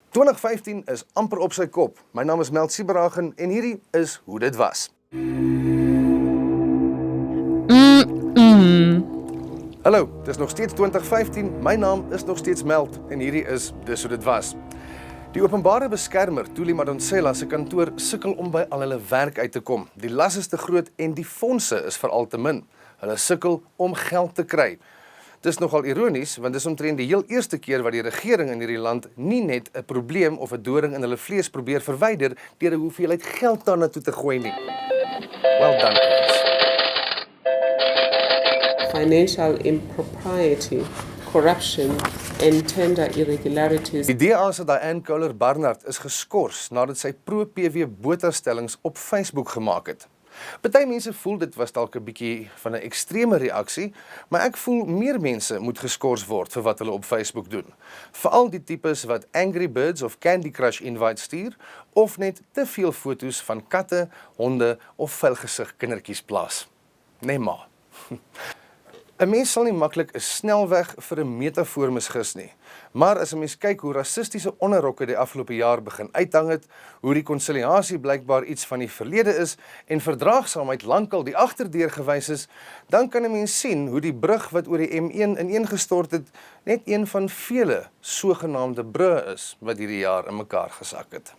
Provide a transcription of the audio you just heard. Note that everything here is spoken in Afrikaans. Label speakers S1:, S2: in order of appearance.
S1: 2015 is amper op sy kop. My naam is Meld Sieberhagen en hierdie is hoe dit was. Hallo, dit is nog steeds 2015, my naam is nog steeds Meld en hierdie is dis hoe dit was. Die openbare beskermer, Thuli Madonsela, se kantoor sukkel om by al hulle werk uit te kom. Die las is te groot en die fondse is veral te min. Hulle sukkel om geld te kry. Dit is nogal ironies, want dis omtrent die heel eerste keer wat die regering in hierdie land nie net 'n probleem of 'n doring in hulle vlees probeer verwyder deur 'n hoeveelheid geld daarna toe te gooi nie. Well done, guys.
S2: Financial impropriety, corruption and tender irregularities.
S1: Die DA se Diane Kohler-Barnard is geskort nadat sy pro-PW botastellings op Facebook gemaak het. Party mense voel dit was dalk 'n bietjie van 'n ekstreme reaksie, maar ek voel meer mense moet geskort word vir wat hulle op Facebook doen. Veral die tipes wat Angry Birds of Candy Crush invites stuur, of net te veel foto's van katte, honde of vuilgesig kindertjies plaas. Nee maar. 'n Mens sal nie maklik 'n snelweg vir 'n metafoor misgis nie. Maar as 'n mens kyk hoe rassistiese onderrokke die afgelope jaar begin uithang het, hoe die konsiliasie blykbaar iets van die verlede is en verdraagsaamheid lankal die agterdeur gewys is, dan kan 'n mens sien hoe die brug wat oor die M1 ineengestort het, net een van vele sogenaamde brûe is wat hierdie jaar in mekaar gesak het.